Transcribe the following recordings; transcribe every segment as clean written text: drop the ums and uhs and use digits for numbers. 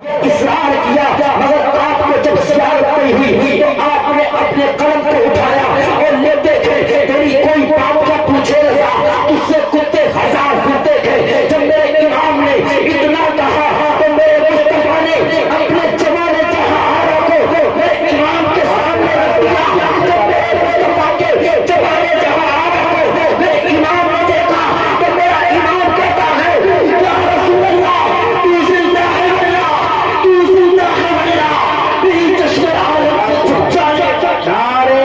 اصرار کیا، مگر آپ کو جب زیارت نہیں ہوئی تو آپ نے اپنے قلم کو اٹھایا اور لیتے تھے، تیری کوئی بات کا پوچھے گا، اس سے کتے ہزار ہوتے تھے۔ جب میرے امام نے اتنا کہا تو میرے مصطفیٰ نے اپنے جمال جہاں کو میرے امام کے سامنے رکھ دیا۔ جب میرے مصطفیٰ کے جمال جہاں کو میرے امام نے دیکھا تو میرا امام کہتا ہے، یا رسول اللہ تو زندہ ہے اللہ، تو زندہ ہے اللہ، تیری چشم عالم سے چھپ جائے۔ نعرہ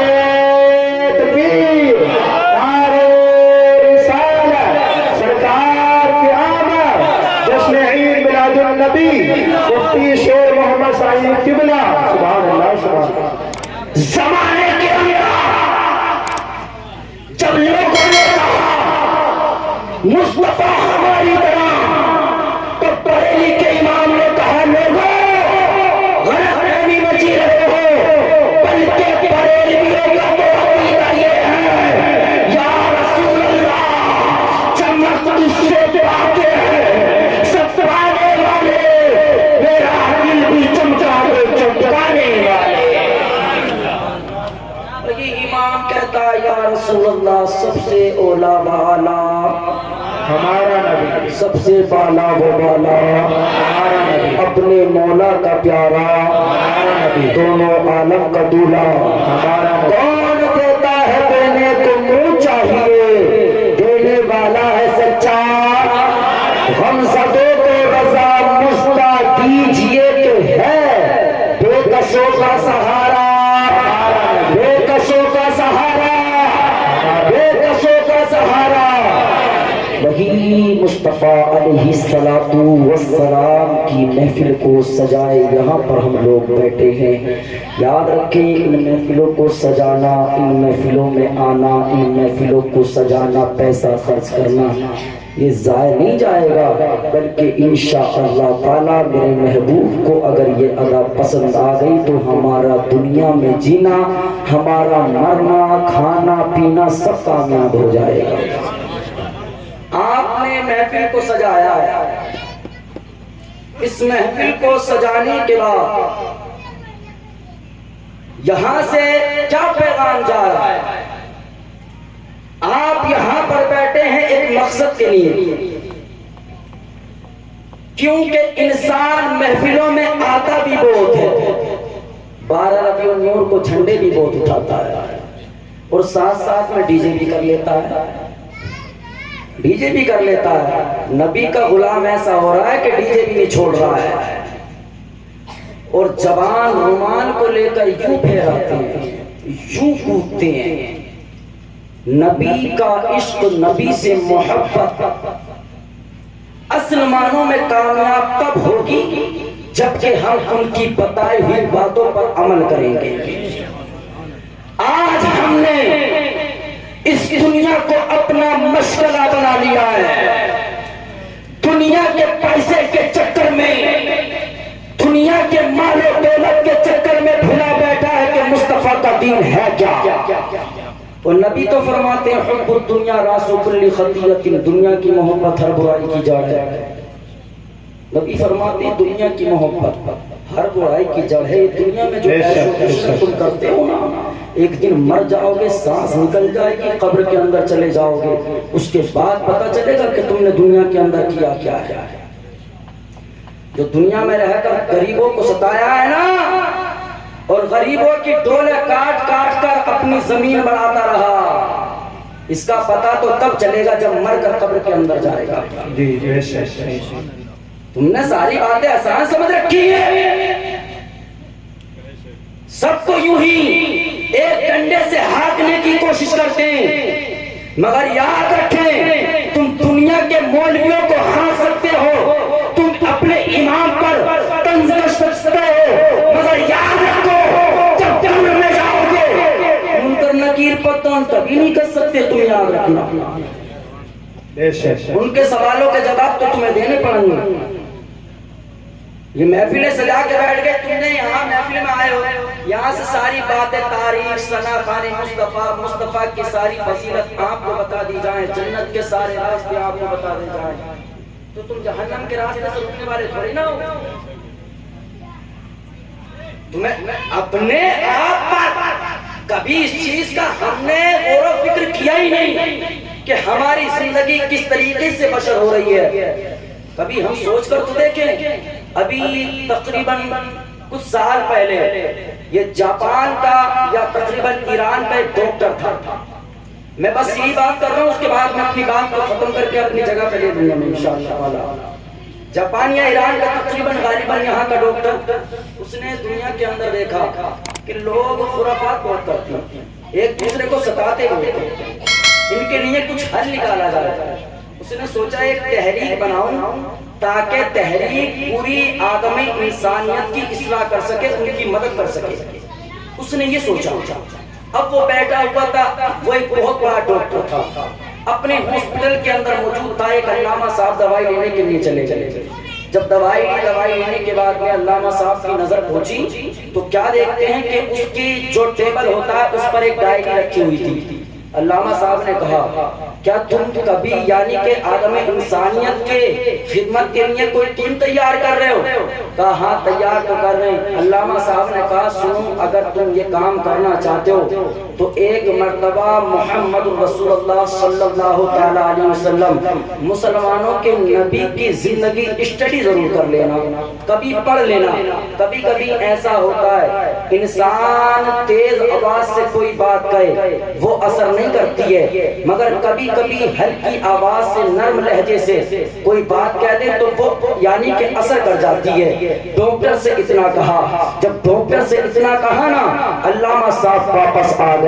تکبیر، نعرہ رسالت، سرکار کی آمد، جشن عید میلاد النبی، مفتی شیر محمد سعید قبلہ، سبحان اللہ سبحان اللہ۔ زمانے کے اندر جب لوگوں نے کہا مصطفیٰ ہماری طرح، تو بریلی کے امام نے کہا لوگوں غلط فہمی مچی رہے ہو، بلکہ بریلویوں کا تو عقیدہ یہ ہے، یا رسول اللہ چمک تجھ سے پاتے ہیں سب پانے والے، میرا دل بھی چمکا دے چمکانے والے۔ یہ امام کہتا ہے یا رسول اللہ سب سے اولا بالا ہمارا نبی، سب سے بالا وہ بالا ہمارا نبی، اپنے مولا کا پیارا ہمارا نبی، دونوں عالم کا دولہ ہمارا نبی۔ کون دیتا ہے دینے کو منہ چاہیے، دینے والا ہے سچا، ہم سبوں کو رضا مستہ دیجئے کہ ہے بے کسوں کا سہارا، بے کسوں کا سہارا، بے کسوں کا سہارا۔ وہی مصطفیٰ علیہ السلام کی محفل کو سجائے یہاں پر ہم لوگ بیٹھے ہیں۔ یاد رکھیں ان محفلوں کو سجانا، ان محفلوں میں آنا، ان محفلوں کو سجانا، پیسہ خرچ کرنا یہ ضائع نہیں جائے گا، بلکہ انشاءاللہ تعالیٰ میرے محبوب کو اگر یہ ادا پسند آ گئی تو ہمارا دنیا میں جینا، ہمارا مرنا، کھانا پینا سب کامیاب ہو جائے گا۔ آپ نے محفل کو سجایا ہے، اس محفل کو سجانے کے بعد یہاں سے کیا پیغام جا رہا ہے؟ آپ یہاں پر بیٹھے ہیں ایک مقصد کے لیے، کیونکہ انسان محفلوں میں آتا بھی بہت ہے، 12 ربیع النور کو جھنڈے بھی بہت اٹھاتا ہے، اور ساتھ ساتھ میں ڈی جے بھی کر لیتا ہے، ڈی جے بھی کر لیتا ہے۔ نبی کا غلام ایسا ہو رہا ہے کہ ڈی جے بھی نہیں چھوڑ رہا ہے، اور زبان رومان کو لے کر یوں پھیراتے ہیں، یوں کودتے ہیں۔ نبی کا عشق، نبی سے محبت اصل معنوں میں کامیاب تب ہوگی جبکہ ہم ان کی بتائی ہوئی باتوں پر عمل کریں گے۔ آج ہم نے اس دنیا کو اپنا مشغلہ بنا لیا ہے، دنیا کے پیسے کے چکر میں، دنیا کے مال و دولت کے چکر میں بھلا بیٹھا ہے کہ مصطفیٰ کا دین ہے کیا۔ اور نبی تو فرماتے ہیں حب الدنیا راس کل خطیئۃ، دنیا کی محبت ہر برائی کی جڑ ہے۔ نبی فرماتے ہیں دنیا کی محبت ہر برائی کی جڑ ہے۔ دنیا میں جو عشق تم کرتے ہو نا، ایک دن مر جاؤ گے، سانس نکل جائے گی، قبر کے اندر چلے جاؤ گے، اس کے بعد پتہ چلے گا کہ تم نے دنیا کے اندر کیا کیا ہے۔ جو دنیا میں رہ کر غریبوں کو ستایا ہے نا، اور غریبوں کی ڈولے کاٹ کاٹ کر اپنی زمین بڑھاتا رہا، اس کا پتہ تو تب چلے گا جب مر کر قبر کے اندر جائے گا۔ تم نے ساری باتیں آسان سمجھ رکھی ہیں، سب کو یوں ہی ایک ڈنڈے سے ہانکنے کی کوشش کرتے ہیں، مگر یاد رکھیں تم دنیا کے مولویوں کو ہانک سکتے ہو، تم اپنے امام پر طنز کر سکتے ہو، مگر یاد رکھو جب قبر میں جاؤ گے منکر نکیر پر طنز کبھی نہیں کر سکتے، تم یاد رکھنا۔ ان کے سوالوں کے جواب تو تمہیں دینے پڑیں گے۔ یہ محفلیں سجا کے بیٹھ گئے، تم نے یہاں محفل میں آئے ہو، یہاں سے ساری باتیں تاریخ، ثنا خان مصطفیٰ کی ساری فضیلت آپ کو بتا دی جائیں، جنت کے سارے راستے آپ کو بتا دی جائیں، تو تم جہنم کے راستے سے رکنے والے تھوڑی نہ ہو۔ تمہیں اپنے آپ پر کبھی اس چیز کا ہم نے غور و فکر کیا ہی نہیں کہ ہماری زندگی کس طریقے سے بشر ہو رہی ہے. کبھی ہم سوچ کر تو دیکھیں. ابھی تقریباً کچھ سال پہلے یہ جاپان کا یا تقریباً ایران کا ایک ڈاکٹر تھا. میں بس یہی بات کر رہا ہوں, اس کے بعد میں اپنی بات کو ختم کر کے اپنی جگہ پہ لے دوں گا انشاءاللہ. جاپان یا ایران کا تقریباً غالباً یہاں کا ڈاکٹر, اس نے دنیا کے اندر دیکھا کہ لوگ خرافات بہت کرتے ہیں, ایک دوسرے کو ستاتے ہوئے, ان کے لیے کچھ حل نکالا جائے. اس نے سوچا ایک تحریک بناؤں تاکہ تحریک پوری آدمی انسانیت کی اصلاح کر سکے, ان کی مدد کر سکے. اس نے یہ سوچا. اب وہ بیٹھا ہوا تھا, وہ ایک بہت بڑا ڈاکٹر تھا, اپنے ہاسپٹل کے اندر موجود تھا. ایک علامہ صاحب دوائی لینے کے لیے چلے. جب دوائی لینے کے بعد میں علامہ صاحب کی نظر پہنچی تو کیا دیکھتے ہیں کہ اس کی جو ٹیبل ہوتا ہے اس پر ایک ڈائری رکھی ہوئی تھی. علامہ صاحب نے کہا کیا تم کبھی یعنی کہ عالم انسانیت کے خدمت کے لیے کوئی ٹیم تیار کر رہے ہو؟ کہا ہاں تیار تو کر رہے ہیں. علامہ صاحب نے کہا سنو, اگر تم یہ کام کرنا چاہتے ہو تو ایک مرتبہ محمد رسول اللہ صلی اللہ تعالی علیہ وسلم مسلمانوں کے نبی کی زندگی اسٹڈی ضرور کر لینا, کبھی پڑھ لینا. کبھی کبھی ایسا ہوتا ہے انسان تیز آواز سے کوئی بات کہے وہ اثر نہیں کرتی ہے, مگر کبھی کبھی ہلکی آواز سے نرم لہجے سے کوئی بات کہہ دے تو وہ یعنی کہ اثر کر جاتی ہے. ڈاکٹر سے اتنا کہا. جب ڈاکٹر سے اتنا کہا نا, علامہ صاحب واپس آ گئے.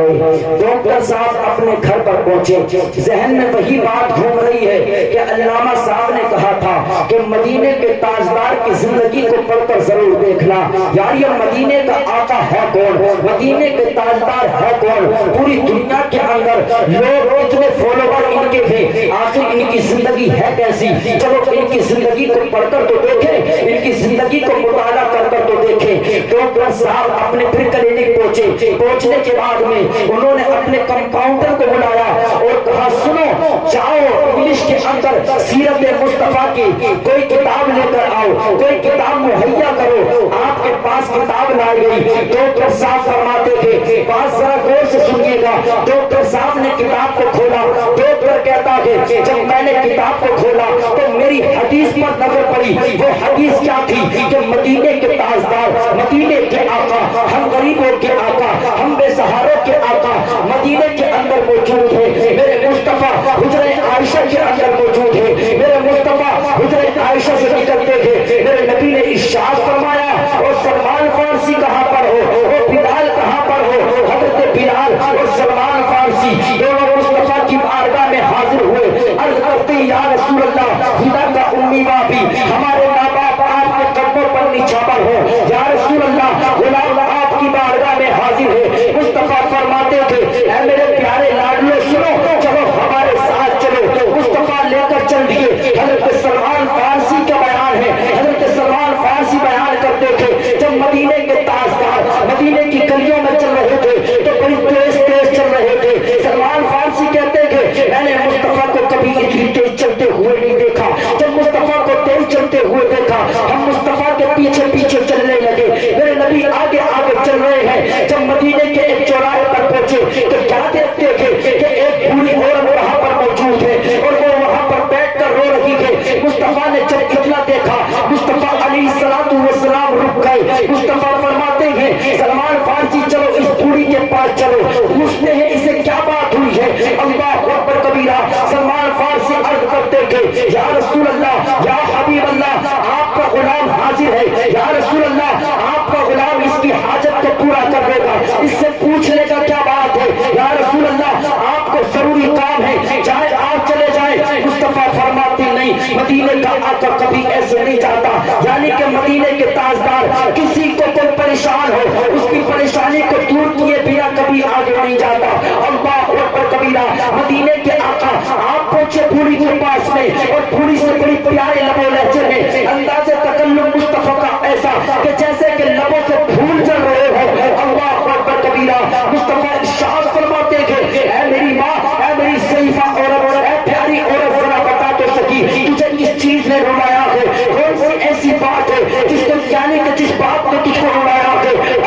ڈاکٹر صاحب اپنے گھر پر پہنچے. ذہن میں وہی بات گھوم رہی ہے کہ علامہ صاحب نے کہا تھا کہ مدینے کے تاجدار کی زندگی کو پڑھ کر ضرور دیکھنا. یار یہ مدینے کا آقا ہے کون, مدینے کے تاجدار ہے کون؟ پوری دنیا کے اندر لوگ اتنے فالوور ان کے تھے, آخر ان کی زندگی ہے کیسی؟ چلو ان کی زندگی کو پڑھ کر تو دیکھیں, ان کی زندگی کو مطالعہ کر کر تو دیکھیں. ڈاکٹر صاحب اپنے پھر کلینک پہنچے. پہنچنے کے بعد میں انہوں نے اپنے کمپاؤنڈر کو بلایا اور کہا سنو, جاؤ انگلش کے اندر سیرت مصطفیٰ کی کوئی کتاب لے کر آؤ, کوئی کتاب مہیا کرو. آپ کے پاس کتاب لائی گئی. ڈاکٹر صاحب فرماتے تھے, بات ذرا غور سے سنیے گا. ڈاکٹر صاحب نے کتاب کو کھولا. ڈاکٹر کہتا ہے جب میں نے کتاب کو کھولا تو میری حدیث پر نظر پڑی. وہ حدیث کیا تھی کہ مدینے کے تاجدار, مدینے کے آقا, ہم غریبوں کے آقا, ہم بے سہاروں کے آقا مدینے کے اندر موجود ہے. میرے مصطفیٰ حجرہ عائشہ کے اندر موجود ہے. میرے مصطفیٰ حجرہ عائشہ سے نکلتے تھے. میرے نبی نے ارشاد فرمایا اور سلمان فارسی کہاں پر ہو, اور بلال کہاں پر ہو. حضرت بلال اور سلمان فارسی دونوں مصطفیٰ کی بارگاہ میں حاضر ہوئے. عرض کرتے یا رسول اللہ, خدا کا امی باپی ہمارے ماں باپ آپ کے قدموں پر نچھاور ہو. یا رسول اللہ غلام آپ کی بارگاہ میں حاضر ہے. مصطفیٰ فرماتے تھے اے میرے پیارے لاڈلو سنو, چلو ہمارے ساتھ چلو. مصطفیٰ لے کر چل دیے. حضرت سلمان فارسی کا بیان ہے. حضرت سلمان فارسی بیان کرتے تھے جب مدینے کے تاجدار مدینے کی گلیوں میں چل رہے تھے تو بڑی تیز تیز چل رہے تھے. سلمان فارسی کہتے تھے میں نے مصطفیٰ کو کبھی اتنی تیز چلتے ہوئے نہیں دیکھا. جب مصطفیٰ کو تیز چلتے ہوئے دیکھا ہم مصطفیٰ کے پیچھے پیچھے چلنے لگے. میرے نبی آگے آگے چل رہے ہیں. جب مدینے کے ایک چوراہے پر پہنچے تو کیا دیکھتے تھے کہ ایک بوڑھی عورت وہاں پر موجود ہے اور وہ وہاں پر بیٹھ کر رو رہی ہے. مصطفیٰ نے جب اتنا دیکھا مصطفیٰ علیہ السلام رک گئے. مصطفیٰ فرماتے ہیں سلمان فارسی چلو اس بوڑھی کے پاس چلو, پوچھتے ہیں اسے کیا بات ہوئی ہے. اللہ اکبر کبیرہ. سلمان فارسی عرض کرتے تھے یا رسول اللہ, یا حبیب اللہ, آپ کا غلام حاضر ہے. یا رسول اللہ آپ کا غلام اس کی حاجت کو پورا کر دے گا, اس سے پوچھنے کا کیا بات ہے. یا رسول اللہ آپ کو ضروری کام ہے, چاہے آپ چلے جائیں. مصطفیٰ فرماتے نہیں, مدینے کا آقا کبھی ایسے نہیں جاتا. یعنی کہ مدینے کے تاجدار کسی کو کوئی پریشان ہو اس کی پریشانی کو دور کیے بنا کبھی آگے نہیں جاتا. اللہ اکبر کبیرہ. مدینے کے آقا آپ پہنچے بوڑھی کے پاس میں اور بوڑھی سے بڑی پیارے لبوں لہجے میں انداز تکلم مصطفیٰ کا ایسا کہ جیسے کہ لبوں سے پھول چل رہے ہو. اللہ اکبر کبیرہ. مصطفیٰ ارشاد فرماتے تھے اے میری ماں, اے میری ضعیفہ عورت, اے پیاری عورت, ذرا بتا تو سکی تجھے کس چیز نے رلایا ہے. کون سی ایسی بات ہے جس کو یعنی کہ جس بات نے تجھ کو رلایا ہے.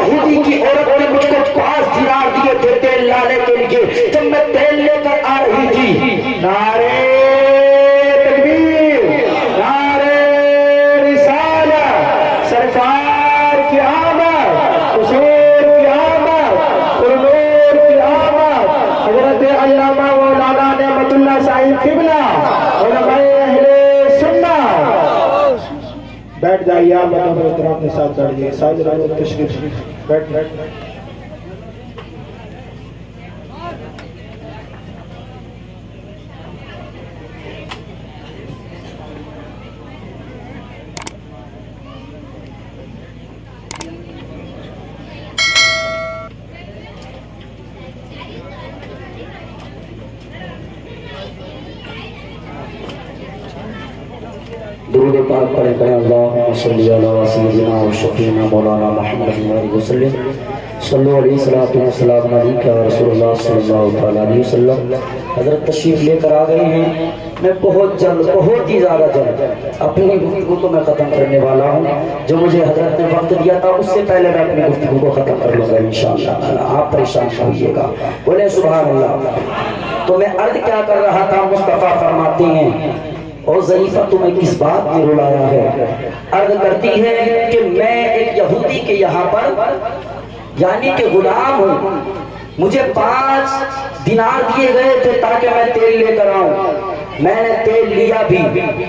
یہودی کی عورت نے مجھ کو 5 دینار دیے تھے تیل لانے کے لیے جب میں تیل لے کر آ رہی تھی. نعرے تکبیر، نعرے رسالت، سرکار کی آمد، حضور کی آمد، حضور کی آمد. حضرت علامہ مولانا نعمت اللہ صاحب قبلہ، علماء اہل سنت. بیٹھ جائیے آپ بطور احترام کے ساتھ چڑھیے. ساجد رحمت تشریف بیٹھ. درود پاک پڑھیں کریں اللہم صلی علی سیدنا و شفیعنا مولانا محمد علیہ وسلم. صلو علیہ السلام علیکہ رسول اللہ صلی اللہ علیہ وسلم. حضرت تشریف لے کر آ گئے ہیں. میں بہت جلد، بہت ہی زیادہ جلد اپنی گفتگو کو میں ختم کرنے والا ہوں. جو مجھے حضرت نے وقت دیا تھا اس سے پہلے میں اپنی گفتگو کو ختم کر لوں گا انشاءاللہ. آپ پریشان ہوئیے گا. بولے سبحان اللہ. تو میں عرض کیا کر رہا تھا، مصطفیٰ فرماتے ہیں اور ضعیفہ تمہیں کس بات میں رلایا ہے. عرض کرتی ہے کہ میں ایک یہودی کے یہاں پر یعنی کہ غلام ہوں. مجھے 5 دینار دیے گئے تھے تاکہ میں تیل لے کر آؤں. میں نے تیل لیا بھی.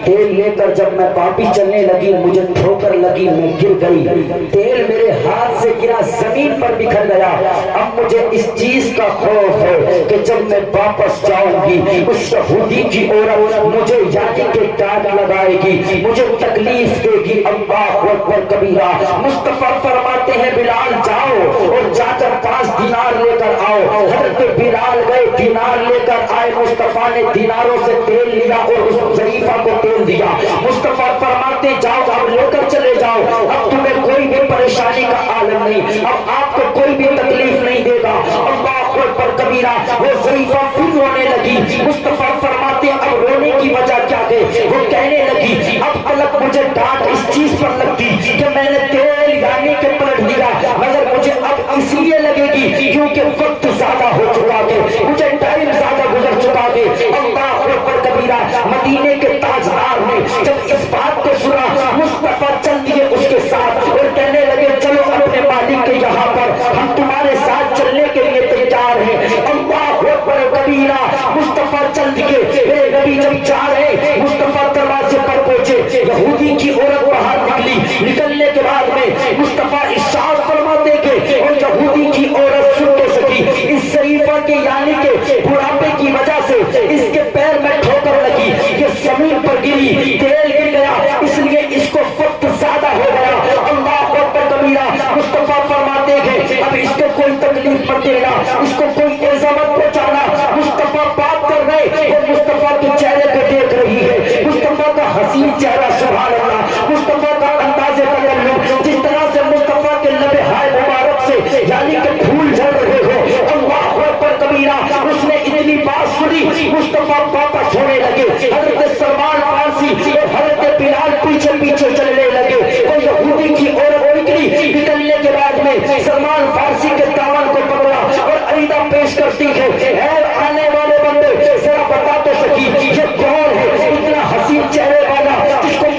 تیل لے کر جب میں واپس چلنے لگی مجھے ٹھوکر لگی، میں گر گئی. تیل میرے ہاتھ سے گرا، زمین پر بکھر گیا. اب مجھے اس چیز کا خوف ہے کہ جب میں واپس جاؤں گی اس یہودی کی عورت مجھے یعنی کہ ڈانٹ لگائے گی، مجھے تکلیف دے گی. اللہ اکبر کبیرہ. مصطفیٰ فرماتے ہیں بلال جاؤ اور جا کر 5 دینار لے کر آؤ. حضرت بلال گئے، دینار لے کر آئے. مصطفیٰ نے دیناروں سے تیل لیا اور اس ضعیفہ کو تیل دیا. مصطفیٰ فرماتے جاؤ اب لے کر چلے جاؤ، اب تمہیں کوئی بھی پریشانی کا عالم نہیں، اب آپ کو کوئی بھی تکلیف نہیں دے گا. اللہ اکبر کبیرہ. وہ ضعیفہ پھر رونے لگی. مصطفیٰ فرماتے اب رونے کی وجہ کیا ہے؟ وہ کہنے لگی اب تلک مجھے ڈانٹ اس چیز پر لگتی کہ میں نے تیل یعنی کہ پلٹ دیا، مگر مجھے اب اس لیے لگے گی کیونکہ وقت زیادہ ہو چکا ہے، مجھے ٹائم زیادہ گزر چکا ہے. اللہ اکبر کبیرہ. مدینے کے تاجدار نے جب اس بات کو سنا مصطفیٰ چل دیے اس کے ساتھ اور کہنے لگے چلو اپنے مالک کے یہاں پر، ہم تمہارے ساتھ چلنے کے لیے تیار ہیں. اللہ اکبر کبیرہ. مصطفیٰ چل دیے. میرے نبی جب جا رہے مصطفیٰ دروازے پر پہنچے، یہودی کی عورت باہر نکلی. نکلنے کے بعد میں مصطفیٰ ارشاد فرماتے کہ اور یہودی کی عورت سن کے سکی اس ضعیفہ کے یعنی کہ بڑھاپے کی وجہ سے اس کے پیر میں ٹھوکر لگی، یہ زمین پر گری، تیل گر گیا، اس لیے اس کو وقت زیادہ ہو گیا. اللہ اکبر کبیرہ. مصطفیٰ فرماتے ہیں اب اس کو کوئی تکلیف مت دینا، اس کو کوئی ایزا مت پہنچانا. مصطفیٰ بات کر رہے، وہ مصطفیٰ کے چہرے پہ دیکھ رہی ہے. مصطفیٰ کا حسین چہرہ سبحان اللہ. مصطفیٰ کا انداز تکلم، جس طرح سے مصطفیٰ کے لب ہائے مبارک سے یعنی کہ پھول جھڑ رہے ہو. اللہ اکبر کبیرہ. اس نے اتنی بات سنی مصطفیٰ واپس ہونے لگے. حضرت سلمان فارسی اور حضرت بلال پیچھے پیچھے چلنے لگے. وہ یہودی کی عورت نکلی. نکلنے کے بعد میں سلمان فارسی کے دامن کو پکڑا اور عریضہ پیش کرتی ہے اے آنے والے بندے ذرا بتا تو سکی یہ کون ہے اتنا حسین چہرے والا جس کو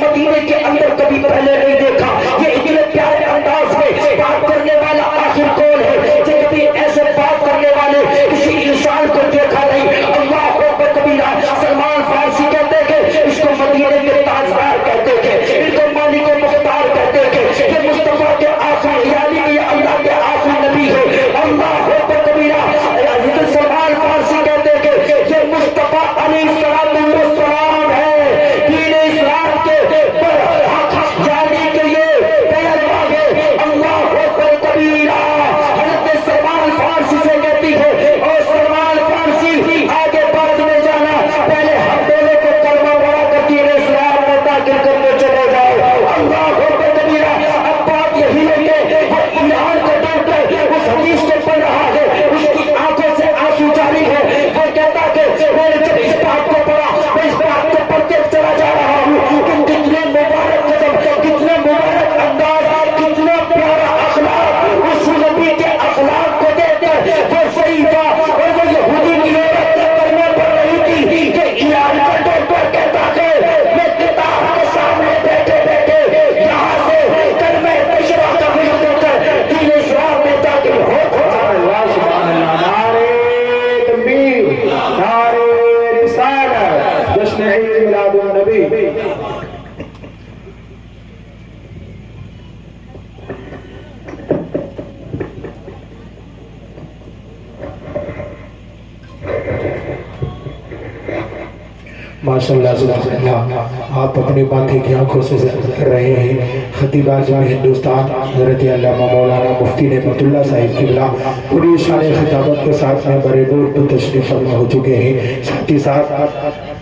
ماشاءاللہ سبحان اللہ آپ اپنی باتیں کی آنکھوں سے کر رہے ہیں۔ خطیب اعظم ہندوستان حضرت علامہ مولانا مفتی نعمت اللہ صاحب قبلہ پوری شان خطابت کے ساتھ میں بڑے دور پر تشریف فرما ہو چکے ہیں۔ ساتھ ہی ساتھ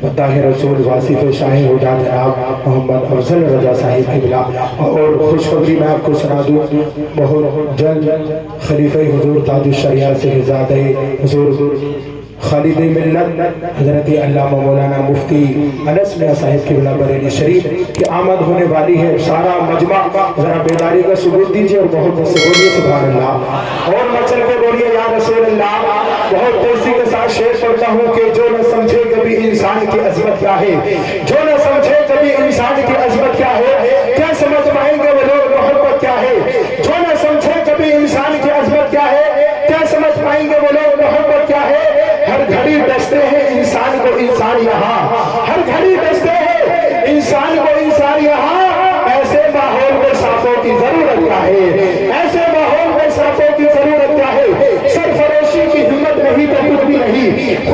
مداح رسول واصف شاہ ہدا جناب محمد افضل رضا صاحب قبلہ، اور خوشخبری میں آپ کو سنا دوں بہت جلد خلیفہ حضور تاج الشریعہ سے زیادہ حضور خالد ملت حضرت علامہ مولانا مفتی انس میاں صاحب قبلہ بریلی شریف کی آمد ہونے والی ہے۔ سارا مجمع ذرا بیداری کا ثبوت دیجیے اور بہت سے بولیے سبحان اللہ، اور مچل کے بولیے یا رسول اللہ۔ بہت تیزی کے ساتھ شعر پڑھتا ہوں کہ جو نہ سمجھے کبھی انسان کی عظمت کیا ہے، جو نہ سمجھے کبھی انسان کی عظمت کیا ہے، کیا سمجھ پائیں گے وہ لوگ محبت کیا ہے۔ جو نہ سمجھے کبھی انسان کی عظمت کیا ہے، کیا سمجھ پائیں گے وہ لوگ محبت کیا ہے۔ ہر گھڑی دستے ہیں انسان کو انسان یہاں، ہر گھڑی دستے ہیں انسان کو انسان یہاں۔ ایسے ماحول میں سانپوں کی ضرورت کیا ہے، ایسے ماحول میں سانپوں کی ضرورت کیا ہے۔ سرفروشی کی ہمت نہیں تو کچھ بھی نہیں،